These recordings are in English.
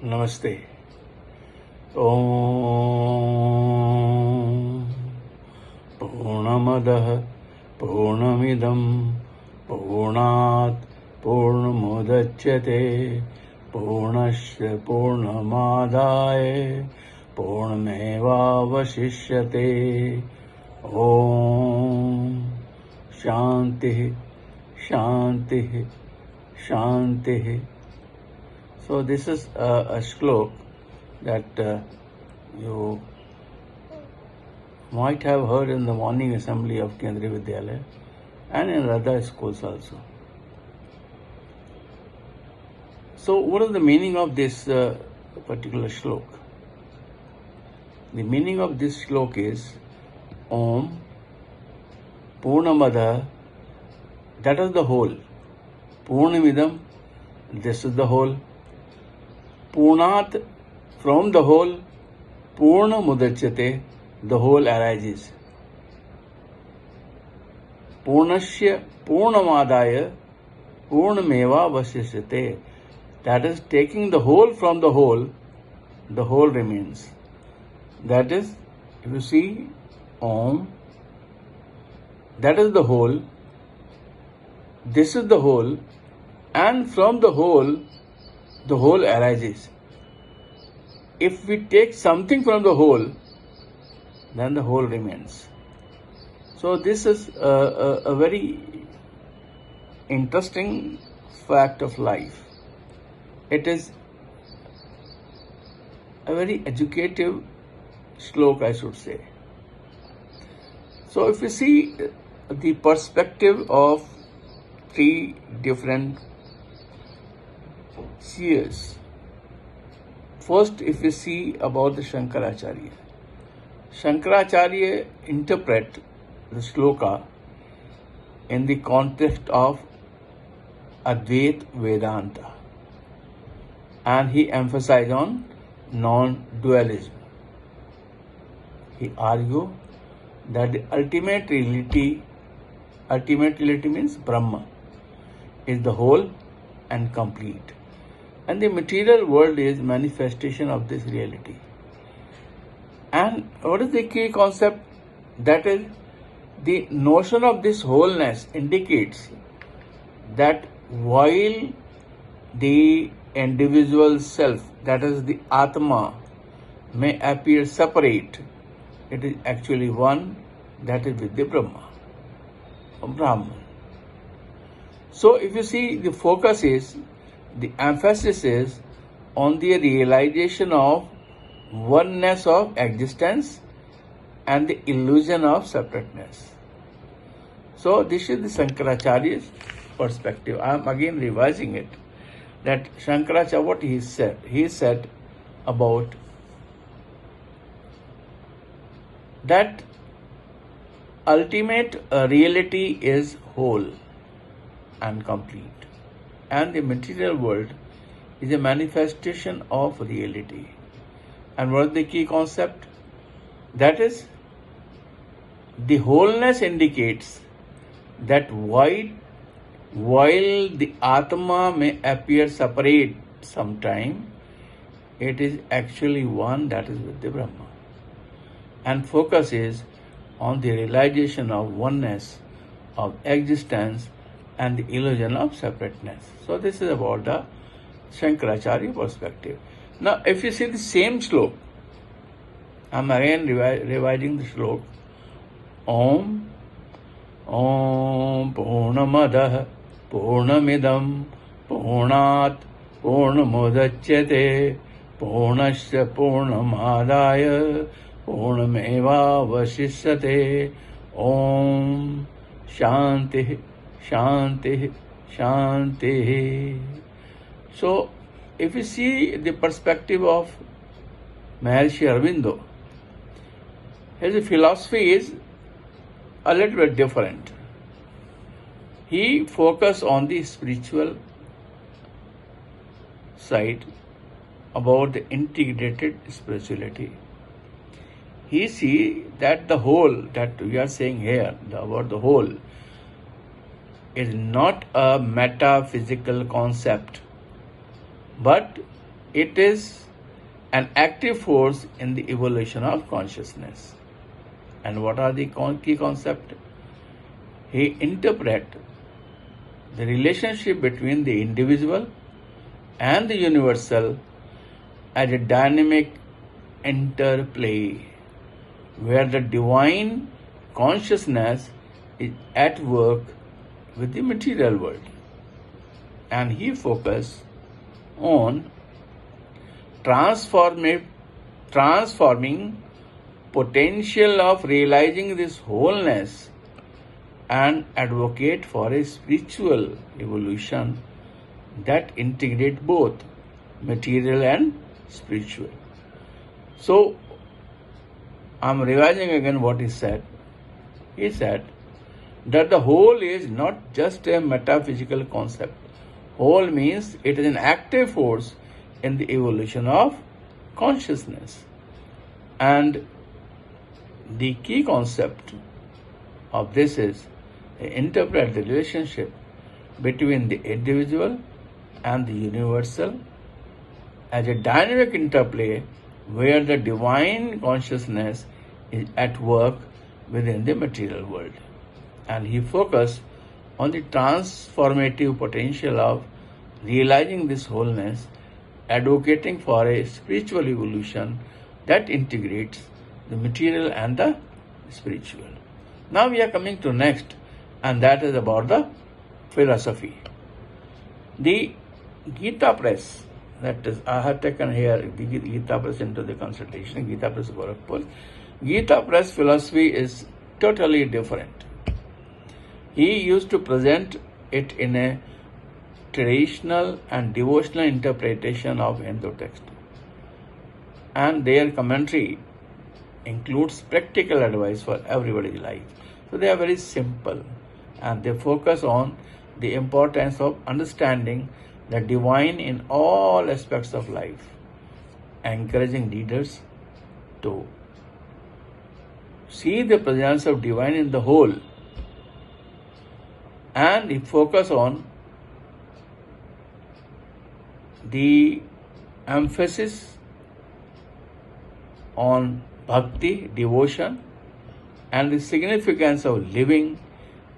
Namaste. Om Purnamadah Purnamidam Purnat Purnamudachyate Purnasya Purnamadaya Purnamevavashishyate. Om Shanti Shanti Shanti. So this is a shlok that you might have heard in the morning assembly of Kendriya Vidyalaya and in other schools also. So what is the meaning of this particular shlok? The meaning of this shlok is Om Purnamada, that is the whole. Purnamidam, this is the whole. Purnat, from the whole. Purna mudachyate, the whole arises. Purnasya Purnamadaya Purnameva vasishyate, that is taking the whole from the whole remains. That is, if you see Om, that is the whole, this is the whole, and from the whole arises. If we take something from the whole, then the whole remains. So this is a very interesting fact of life. It is a very educative shlok, I should say. So if you see the perspective of three different seers. First, if we see about the Shankaracharya. Shankaracharya interpret the shloka in the context of Advaita Vedanta, and he emphasized on non-dualism. He argued that the ultimate reality means Brahma, is the whole and complete. And the material world is manifestation of this reality. And what is the key concept? That is, the notion of this wholeness indicates that while the individual self, that is the Atma, may appear separate, it is actually one, that is with the Brahman. So if you see, the focus is, the emphasis is on the realization of oneness of existence and the illusion of separateness. So this is the Shankaracharya's perspective. I am again revising it. That Shankaracharya, what he said about that ultimate reality is whole and complete, and the material world is a manifestation of reality. And what is the key concept? That is, the wholeness indicates that while the Atma may appear separate sometime, it is actually one, that is with the Brahma. And focus is on the realization of oneness of existence and the illusion of separateness. So this is about the Shankaracharya perspective. Now if you see the same shlok, I am again revising the shlok. Om Purnamadah Purnamidam Purnat Purnamudachyate Purnasya Purnamadaya Purnameva vasishyate. Om Shanti Shanti Shanti. So if you see the perspective of Maharshi Aurobindo, his philosophy is a little bit different. He focused on the spiritual side, about the integrated spirituality. He see that the whole that we are saying here, about the whole, is not a metaphysical concept, but it is an active force in the evolution of consciousness. And what are the key concepts? He interprets the relationship between the individual and the universal as a dynamic interplay where the divine consciousness is at work with the material world. And he focuses on transforming potential of realizing this wholeness and advocate for a spiritual evolution that integrate both material and spiritual. So, I'm revising again what he said. He said that the whole is not just a metaphysical concept. Whole means it is an active force in the evolution of consciousness. And the key concept of this is to interpret the relationship between the individual and the universal as a dynamic interplay where the divine consciousness is at work within the material world. And he focused on the transformative potential of realizing this wholeness, advocating for a spiritual evolution that integrates the material and the spiritual. Now we are coming to next, and that is about the philosophy. The Gita Press, that is, I have taken here the Gita Press into the consultation, Gita Press Gorakhpur. Gita Press philosophy is totally different. He used to present it in a traditional and devotional interpretation of Hindu text. And their commentary includes practical advice for everybody's life. So they are very simple and they focus on the importance of understanding the divine in all aspects of life, encouraging leaders to see the presence of divine in the whole, and he focus on the emphasis on bhakti, devotion, and the significance of living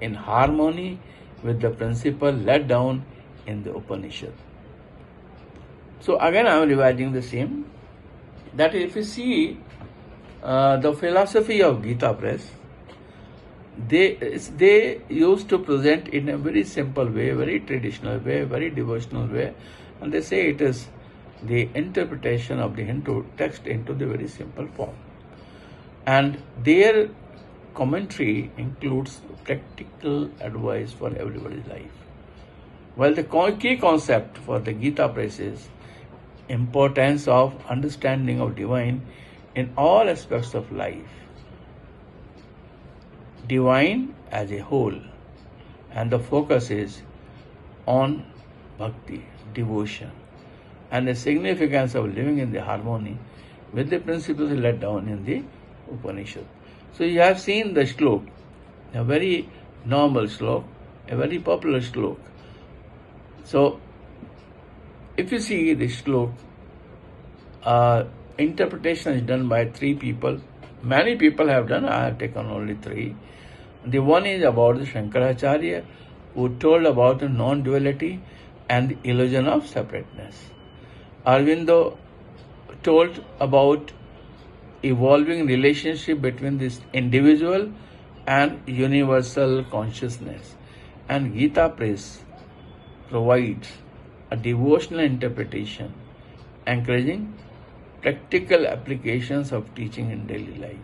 in harmony with the principle laid down in the Upanishad. So again I am revising the same, that if you see the philosophy of Gita Press, they used to present in a very simple way, very traditional way, very devotional way, and they say it is the interpretation of the Hindu text into the very simple form. And their commentary includes practical advice for everybody's life. While the key concept for the Gita Press is importance of understanding of divine in all aspects of life, divine as a whole, and the focus is on bhakti, devotion, and the significance of living in the harmony with the principles laid down in the Upanishad. So you have seen the shlok, a very normal shlok, a very popular shlok. So if you see the shlok, interpretation is done by three people. Many people have done, I have taken only three. The one is about the Shankaracharya, who told about the non-duality and the illusion of separateness. Aurobindo told about evolving relationship between this individual and universal consciousness. And Gita Press provides a devotional interpretation, encouraging practical applications of teaching in daily life.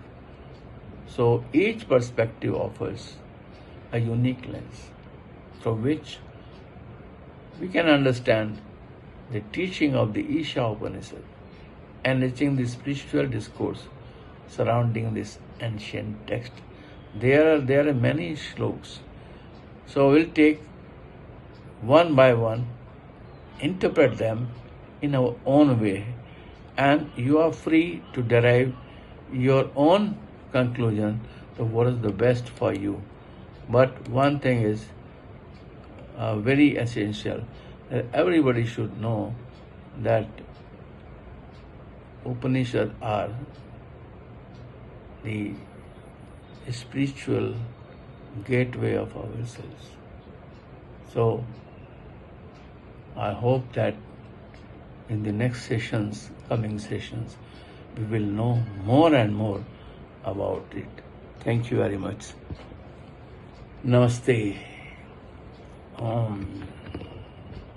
So each perspective offers a unique lens through which we can understand the teaching of the Isha Upanishad, enriching the spiritual discourse surrounding this ancient text. There are many shlokas. So we'll take one by one, interpret them in our own way, and you are free to derive your own conclusion to what is the best for you. But one thing is very essential, that everybody should know that Upanishads are the spiritual gateway of ourselves. So I hope that in the next sessions, coming sessions, we will know more and more about it. Thank you very much. Namaste. Om.